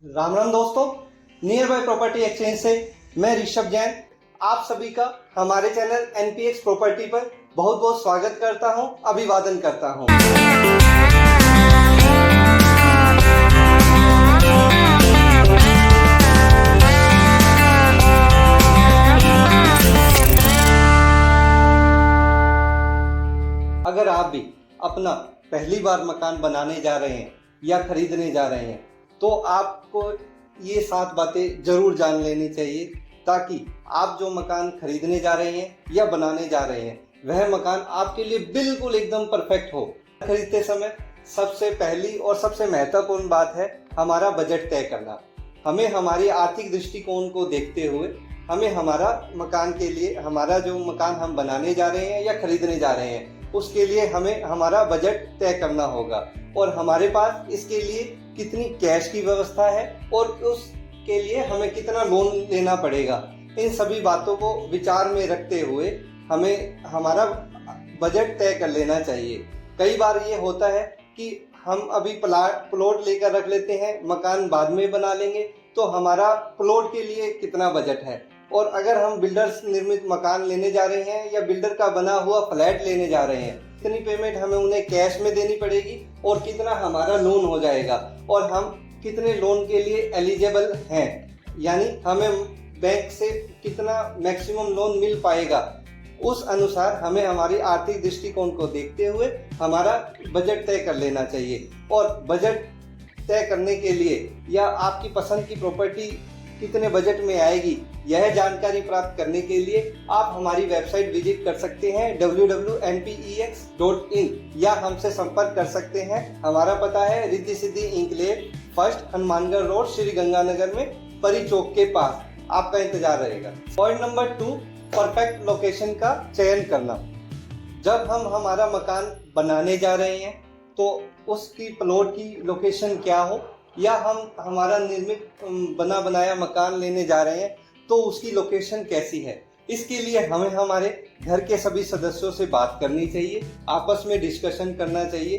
राम राम दोस्तों, near by property exchange से मैं ऋषभ जैन आप सभी का हमारे चैनल एनपीएक्स प्रॉपर्टी पर बहुत बहुत स्वागत करता हूं, अभिवादन करता हूं। अगर आप भी अपना पहली बार मकान बनाने जा रहे हैं या खरीदने जा रहे हैं तो आपको ये 7 बातें जरूर जान लेनी चाहिए ताकि आप जो मकान खरीदने जा रहे हैं या बनाने जा रहे हैं वह मकान आपके लिए बिल्कुल एकदम परफेक्ट हो। खरीदते समय सबसे पहली और सबसे महत्वपूर्ण बात है हमारा बजट तय करना। हमें हमारी आर्थिक दृष्टिकोण को देखते हुए हमें हमारा मकान के लिए हमारा जो मकान हम बनाने जा रहे हैं या खरीदने जा रहे हैं उसके लिए हमें हमारा बजट तय करना होगा और हमारे पास इसके लिए कितनी कैश की व्यवस्था है और उसके लिए हमें कितना लोन लेना पड़ेगा। इन सभी बातों को विचार में रखते हुए हमें हमारा बजट तय कर लेना चाहिए। कई बार ये होता है कि हम अभी प्लॉट लेकर रख लेते हैं, मकान बाद में बना लेंगे, तो हमारा प्लॉट के लिए कितना बजट है और अगर हम बिल्डर्स निर्मित मकान लेने जा रहे हैं या बिल्डर का बना हुआ फ्लैट लेने जा रहे हैं, कितनी पेमेंट हमें उन्हें कैश में देनी पड़ेगी और कितना हमारा लोन हो जाएगा और हम कितने लोन के लिए एलिजिबल हैं, यानी हमें बैंक से कितना मैक्सिमम लोन मिल पाएगा, उस अनुसार हमें हमारी आर्थिक दृष्टिकोण को देखते हुए हमारा बजट तय कर लेना चाहिए। और बजट तय करने के लिए या आपकी पसंद की प्रॉपर्टी कितने बजट में आएगी यह जानकारी प्राप्त करने के लिए आप हमारी वेबसाइट विजिट कर सकते हैं www.npex.in या हमसे संपर्क कर सकते हैं। हमारा पता है Riddhi Siddhi enclave, first Hanumangarh road, Shri Ganganagar में, परी चौक के पास। आपका इंतजार रहेगा। पॉइंट नंबर 2, परफेक्ट लोकेशन का चयन करना। जब हम हमारा मकान बनाने जा रहे हैं तो उसकी प्लॉट की लोकेशन क्या हो या हम हमारा निर्मित बना बनाया मकान लेने जा रहे हैं तो उसकी लोकेशन कैसी है, इसके लिए हमें हमारे घर के सभी सदस्यों से बात करनी चाहिए, आपस में डिस्कशन करना चाहिए।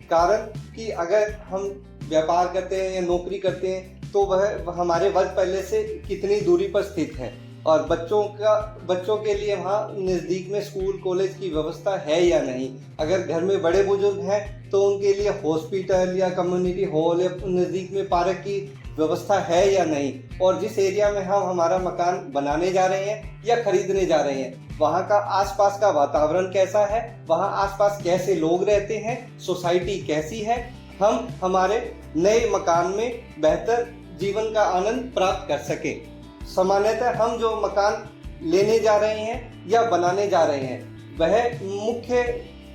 कारण कि अगर हम व्यापार करते हैं या नौकरी करते हैं तो वह हमारे वर्क पैलेस से कितनी दूरी पर स्थित है और बच्चों के लिए वहाँ नज़दीक में स्कूल कॉलेज की व्यवस्था है या नहीं। अगर घर में बड़े बुजुर्ग हैं तो उनके लिए हॉस्पिटल या कम्युनिटी हॉल या नज़दीक में पार्क की व्यवस्था है या नहीं। और जिस एरिया में हम हमारा मकान बनाने जा रहे हैं या खरीदने जा रहे हैं वहाँ का आसपास का वातावरण कैसा है, वहाँ आसपास कैसे लोग रहते हैं, सोसाइटी कैसी है, हम हमारे नए मकान में बेहतर जीवन का आनंद प्राप्त कर सकें। सामान्यतः हम जो मकान लेने जा रहे हैं या बनाने जा रहे हैं वह मुख्य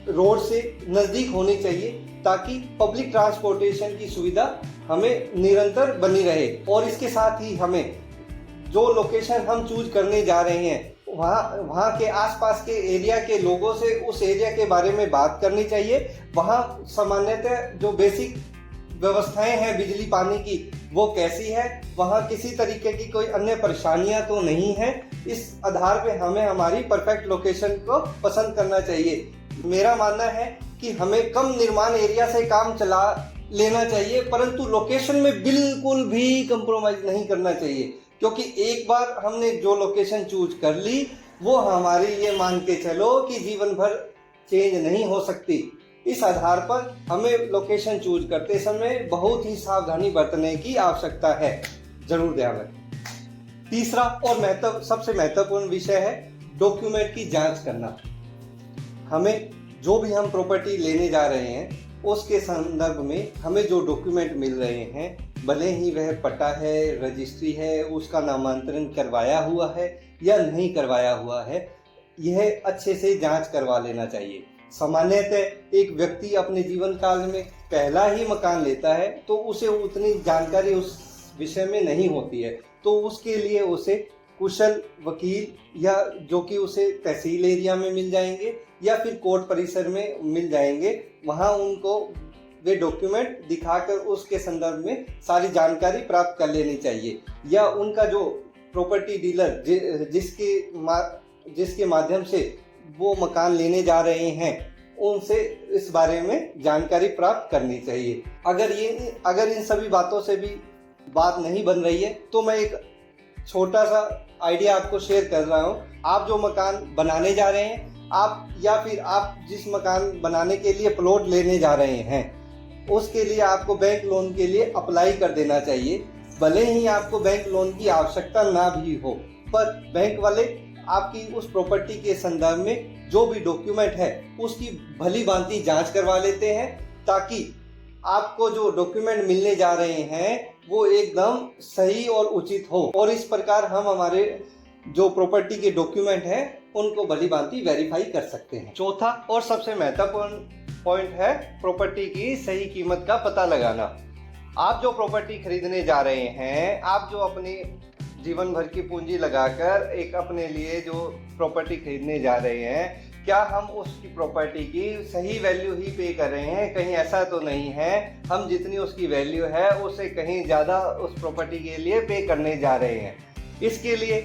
रोड से नज़दीक होनी चाहिए ताकि पब्लिक ट्रांसपोर्टेशन की सुविधा हमें निरंतर बनी रहे। और इसके साथ ही हमें जो लोकेशन हम चूज करने जा रहे हैं वहाँ के आसपास के एरिया के लोगों से उस एरिया के बारे में बात करनी चाहिए। वहाँ सामान्यतः जो बेसिक व्यवस्थाएं हैं बिजली पानी की वो कैसी है, वहाँ किसी तरीके की कोई अन्य परेशानियां तो नहीं है। इस आधार पे हमें हमारी परफेक्ट लोकेशन को पसंद करना चाहिए। मेरा मानना है कि हमें कम निर्माण एरिया से काम चला लेना चाहिए परंतु लोकेशन में बिल्कुल भी कंप्रोमाइज नहीं करना चाहिए, क्योंकि एक बार हमने जो लोकेशन चूज कर ली वो हमारी ये मान के चलो कि जीवन भर चेंज नहीं हो सकती। इस आधार पर हमें लोकेशन चूज करते समय बहुत ही सावधानी बरतने की आवश्यकता है, जरूर ध्यान रखें। तीसरा और सबसे महत्वपूर्ण विषय है डॉक्यूमेंट की जांच करना। हमें जो भी हम प्रॉपर्टी लेने जा रहे हैं उसके संदर्भ में हमें जो डॉक्यूमेंट मिल रहे हैं, भले ही वह पट्टा है, रजिस्ट्री है, उसका नामांतरण करवाया हुआ है या नहीं करवाया हुआ है, यह अच्छे से जांच करवा लेना चाहिए। सामान्यतः एक व्यक्ति अपने जीवन काल में पहला ही मकान लेता है तो उसे उतनी जानकारी उस विषय में नहीं होती है, तो उसके लिए उसे कुशल वकील या जो कि उसे तहसील एरिया में मिल जाएंगे या फिर कोर्ट परिसर में मिल जाएंगे, वहाँ उनको वे डॉक्यूमेंट दिखाकर उसके संदर्भ में सारी जानकारी प्राप्त कर लेनी चाहिए। या उनका जो प्रॉपर्टी डीलर जिसके माध्यम से वो मकान लेने जा रहे हैं उनसे इस बारे में जानकारी प्राप्त करनी चाहिए। अगर इन सभी बातों से भी बात नहीं बन रही है, तो मैं एक छोटा सा आइडिया आपको शेयर कर रहा हूँ। आप जो मकान बनाने जा रहे हैं, आप या फिर आप जिस मकान बनाने के लिए प्लॉट लेने जा रहे हैं, उसके लिए आपको बैंक लोन के लिए अप्लाई कर देना चाहिए। भले ही आपको बैंक लोन की आवश्यकता ना भी हो, पर बैंक वाले आपकी उस प्रॉपर्टी के संदर्भ में जो भी डॉक्यूमेंट है उसकी भली भांति जांच करवा लेते हैं, ताकि आपको जो डॉक्यूमेंट मिलने जा रहे हैं वो एकदम सही और उचित हो। और इस प्रकार हम हमारे जो प्रॉपर्टी के डॉक्यूमेंट हैं उनको भली भांति वेरीफाई कर सकते हैं। चौथा और सबसे महत्वपूर्ण पॉइंट है प्रॉपर्टी की सही कीमत का पता लगाना। आप जो प्रॉपर्टी खरीदने जा रहे हैं, आप जो अपनी जीवन भर की पूंजी लगाकर एक अपने लिए जो प्रॉपर्टी खरीदने जा रहे हैं, क्या हम उसकी प्रॉपर्टी की सही वैल्यू ही पे कर रहे हैं? कहीं ऐसा तो नहीं है हम जितनी उसकी वैल्यू है उससे कहीं ज़्यादा उस प्रॉपर्टी के लिए पे करने जा रहे हैं? इसके लिए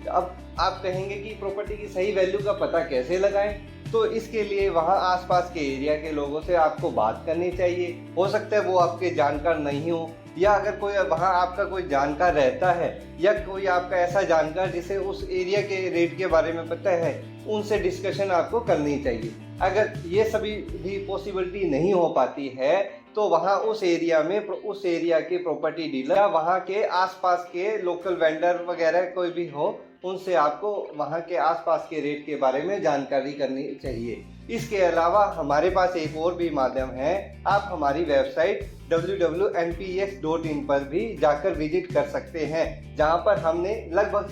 अब आप कहेंगे कि प्रॉपर्टी की सही वैल्यू का पता कैसे लगाएं? तो इसके लिए वहाँ आसपास के एरिया के लोगों से आपको बात करनी चाहिए। हो सकता है वो आपके जानकार नहीं हो, या अगर कोई वहाँ आपका कोई जानकार रहता है या कोई आपका ऐसा जानकार जिसे उस एरिया के रेट के बारे में पता है, उनसे डिस्कशन आपको करनी चाहिए। अगर ये सभी भी पॉसिबिलिटी नहीं हो पाती है तो वहाँ उस एरिया में उस एरिया के प्रॉपर्टी डीलर या वहाँ के आसपास के लोकल वेंडर वगैरह कोई भी हो, उनसे आपको वहाँ के आसपास के रेट के बारे में जानकारी करनी चाहिए। इसके अलावा हमारे पास एक और भी माध्यम है। आप हमारी वेबसाइट www.npex.in पर भी जाकर विजिट कर सकते हैं, जहाँ पर हमने लगभग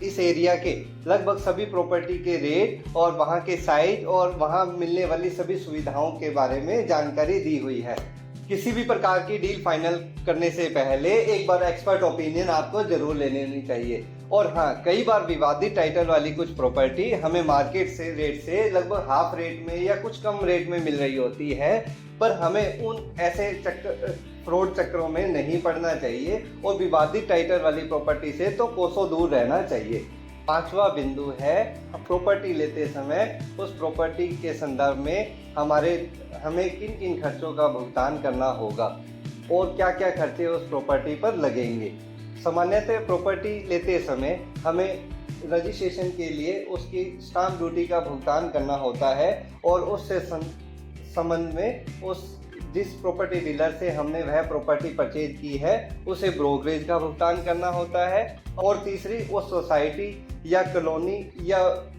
इस एरिया के लगभग सभी प्रॉपर्टी के रेट और वहाँ के साइज और वहाँ मिलने वाली सभी सुविधाओं के बारे में जानकारी दी हुई है। किसी भी प्रकार की डील फाइनल करने से पहले एक बार एक्सपर्ट ओपिनियन आपको जरूर ले लेनी चाहिए। और हाँ, कई बार विवादित टाइटल वाली कुछ प्रॉपर्टी हमें मार्केट से रेट से लगभग हाफ रेट में या कुछ कम रेट में मिल रही होती है, पर हमें उन ऐसे फ्रॉड चक्रों में नहीं पड़ना चाहिए और विवादित टाइटल वाली प्रॉपर्टी से तो कोसों दूर रहना चाहिए। पांचवा बिंदु है, प्रॉपर्टी लेते समय उस प्रॉपर्टी के संदर्भ में हमें किन किन खर्चों का भुगतान करना होगा और क्या क्या खर्चे उस प्रॉपर्टी पर लगेंगे। सामान्यतः प्रॉपर्टी लेते समय हमें रजिस्ट्रेशन के लिए उसकी स्टाम्प ड्यूटी का भुगतान करना होता है, और उससे संबंध में जिस प्रॉपर्टी डीलर से हमने वह प्रॉपर्टी परचेज की है उसे ब्रोकरेज का भुगतान करना होता है। और तीसरी, उस सोसाइटी या कॉलोनी या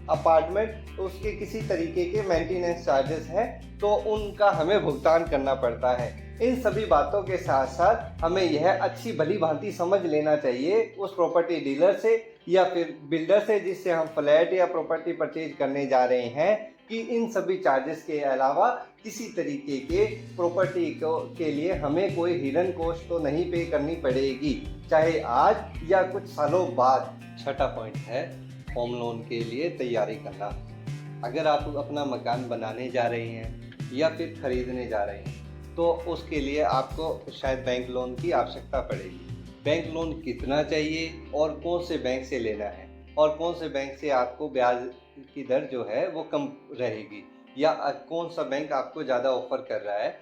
अपार्टमेंट उसके किसी तरीके के मेंटेनेंस चार्जेस हैं तो उनका हमें भुगतान करना पड़ता है। इन सभी बातों के साथ साथ हमें यह अच्छी भली भांति समझ लेना चाहिए उस प्रॉपर्टी डीलर से या फिर बिल्डर से जिससे हम फ्लैट या प्रॉपर्टी परचेज करने जा रहे हैं, कि इन सभी चार्जेस के अलावा किसी तरीके के प्रॉपर्टी के लिए हमें कोई हिडन कॉस्ट तो नहीं पे करनी पड़ेगी, चाहे आज या कुछ सालों बाद। छठा पॉइंट है होम लोन के लिए तैयारी करना। अगर आप अपना मकान बनाने जा रहे हैं या फिर खरीदने जा रहे हैं तो उसके लिए आपको शायद बैंक लोन की आवश्यकता पड़ेगी। बैंक लोन कितना चाहिए और कौन से बैंक से लेना है और कौन से बैंक से आपको ब्याज की दर जो है वो कम रहेगी, या कौन सा बैंक आपको ज़्यादा ऑफर कर रहा है,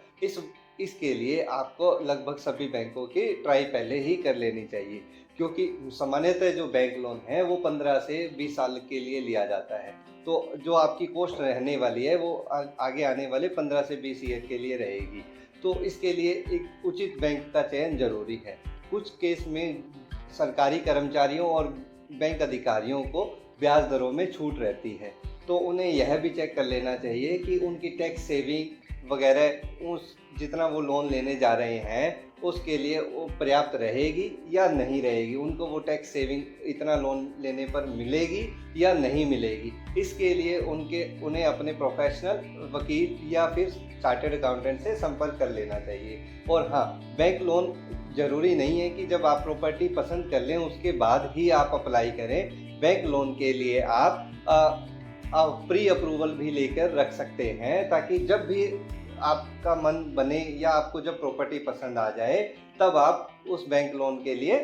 इसके लिए आपको लगभग सभी बैंकों की ट्राई पहले ही कर लेनी चाहिए। क्योंकि सामान्यतः जो बैंक लोन है वो 15 से 20 साल के लिए लिया जाता है, तो जो आपकी कॉस्ट रहने वाली है वो आगे आने वाले 15 से 20 ईयर के लिए रहेगी। तो इसके लिए एक उचित बैंक का चयन जरूरी है। कुछ केस में सरकारी कर्मचारियों और बैंक अधिकारियों को ब्याज दरों में छूट रहती है, तो उन्हें यह भी चेक कर लेना चाहिए कि उनकी टैक्स सेविंग वगैरह उस जितना वो लोन लेने जा रहे हैं उसके लिए वो पर्याप्त रहेगी या नहीं रहेगी, उनको वो टैक्स सेविंग इतना लोन लेने पर मिलेगी या नहीं मिलेगी। इसके लिए उन्हें अपने प्रोफेशनल वकील या फिर चार्टर्ड अकाउंटेंट से संपर्क कर लेना चाहिए। और हाँ, बैंक लोन ज़रूरी नहीं है कि जब आप प्रॉपर्टी पसंद कर लें उसके बाद ही आप अप्लाई करें। बैंक लोन के लिए आप प्री अप्रूवल भी लेकर रख सकते हैं, ताकि जब भी आपका मन बने या आपको जब प्रॉपर्टी पसंद आ जाए तब आप उस बैंक लोन के लिए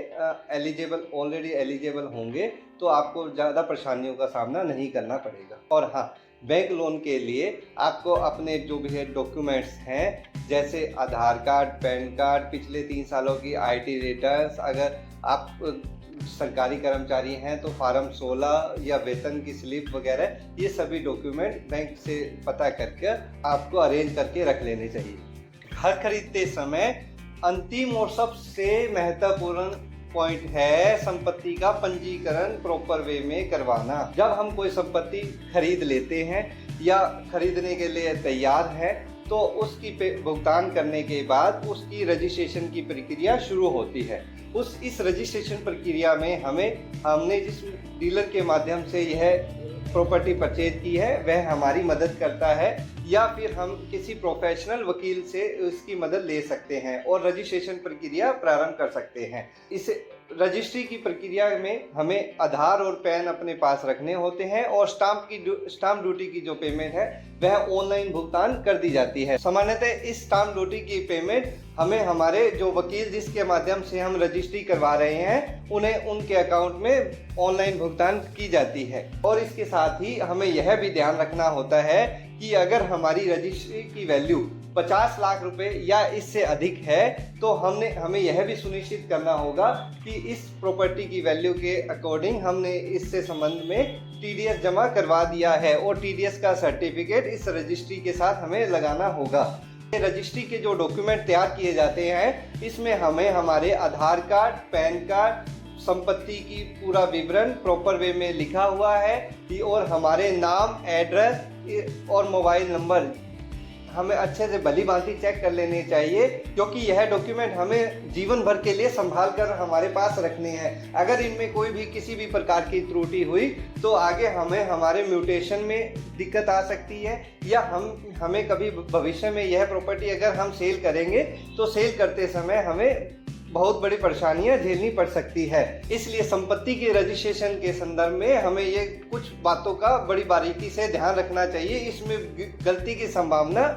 ऑलरेडी एलिजिबल होंगे, तो आपको ज़्यादा परेशानियों का सामना नहीं करना पड़ेगा। और हाँ, बैंक लोन के लिए आपको अपने जो भी है डॉक्यूमेंट्स हैं, जैसे आधार कार्ड, पैन कार्ड, पिछले 3 सालों की IT रिटर्न्स, अगर आप सरकारी कर्मचारी हैं तो फार्म 16 या वेतन की स्लिप वगैरह, ये सभी डॉक्यूमेंट बैंक से पता करके आपको अरेंज करके रख लेने चाहिए। घर खरीदते समय अंतिम और सबसे महत्वपूर्ण पॉइंट है संपत्ति का पंजीकरण प्रॉपर वे में करवाना। जब हम कोई संपत्ति खरीद लेते हैं या खरीदने के लिए तैयार है तो उसकी भुगतान करने के बाद उसकी रजिस्ट्रेशन की प्रक्रिया शुरू होती है। इस रजिस्ट्रेशन प्रक्रिया में हमने जिस डीलर के माध्यम से यह प्रॉपर्टी परचेज की है वह हमारी मदद करता है, या फिर हम किसी प्रोफेशनल वकील से उसकी मदद ले सकते हैं और रजिस्ट्रेशन प्रक्रिया प्रारंभ कर सकते हैं। इस रजिस्ट्री की प्रक्रिया में हमें आधार और पैन अपने पास रखने होते हैं और स्टाम्प ड्यूटी की जो पेमेंट है वह ऑनलाइन भुगतान कर दी जाती है। सामान्यतः इस स्टाम्प ड्यूटी की पेमेंट हमें हमारे जो वकील जिसके माध्यम से हम रजिस्ट्री करवा रहे हैं उन्हें उनके अकाउंट में ऑनलाइन भुगतान की जाती है। और इसके साथ ही हमें यह भी ध्यान रखना होता है कि अगर हमारी रजिस्ट्री की वैल्यू 50 लाख रुपए या इससे अधिक है तो हमें यह भी सुनिश्चित करना होगा कि इस प्रॉपर्टी की वैल्यू के अकॉर्डिंग हमने इससे संबंध में TDS जमा करवा दिया है और TDS का सर्टिफिकेट इस रजिस्ट्री के साथ हमें लगाना होगा। रजिस्ट्री के जो डॉक्यूमेंट तैयार किए जाते हैं इसमें हमें हमारे आधार कार्ड, पैन कार्ड, संपत्ति की पूरा विवरण प्रॉपर वे में लिखा हुआ है और हमारे नाम, एड्रेस और मोबाइल नंबर हमें अच्छे से भली भांति चेक कर लेने चाहिए, क्योंकि यह डॉक्यूमेंट हमें जीवन भर के लिए संभाल कर हमारे पास रखने हैं। अगर इनमें कोई भी किसी भी प्रकार की त्रुटि हुई तो आगे हमारे म्यूटेशन में दिक्कत आ सकती है, या हमें कभी भविष्य में यह प्रॉपर्टी अगर हम सेल करेंगे तो सेल करते समय हमें बहुत बड़ी परेशानियां झेलनी पड़ सकती है। इसलिए संपत्ति के रजिस्ट्रेशन के संदर्भ में हमें ये कुछ बातों का बड़ी बारीकी से ध्यान रखना चाहिए। इसमें गलती की संभावना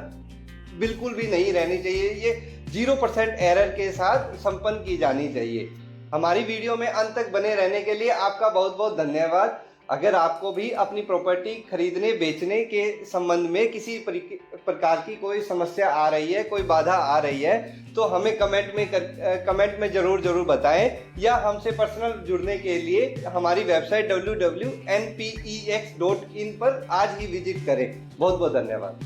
बिल्कुल भी नहीं रहनी चाहिए। ये 0% एरर के साथ संपन्न की जानी चाहिए। हमारी वीडियो में अंत तक बने रहने के लिए आपका बहुत बहुत धन्यवाद। अगर आपको भी अपनी प्रॉपर्टी खरीदने बेचने के संबंध में किसी प्रकार की कोई समस्या आ रही है, कोई बाधा आ रही है, तो हमें कमेंट में ज़रूर बताएं, या हमसे पर्सनल जुड़ने के लिए हमारी वेबसाइट www.npex.in पर आज ही विजिट करें। बहुत बहुत धन्यवाद।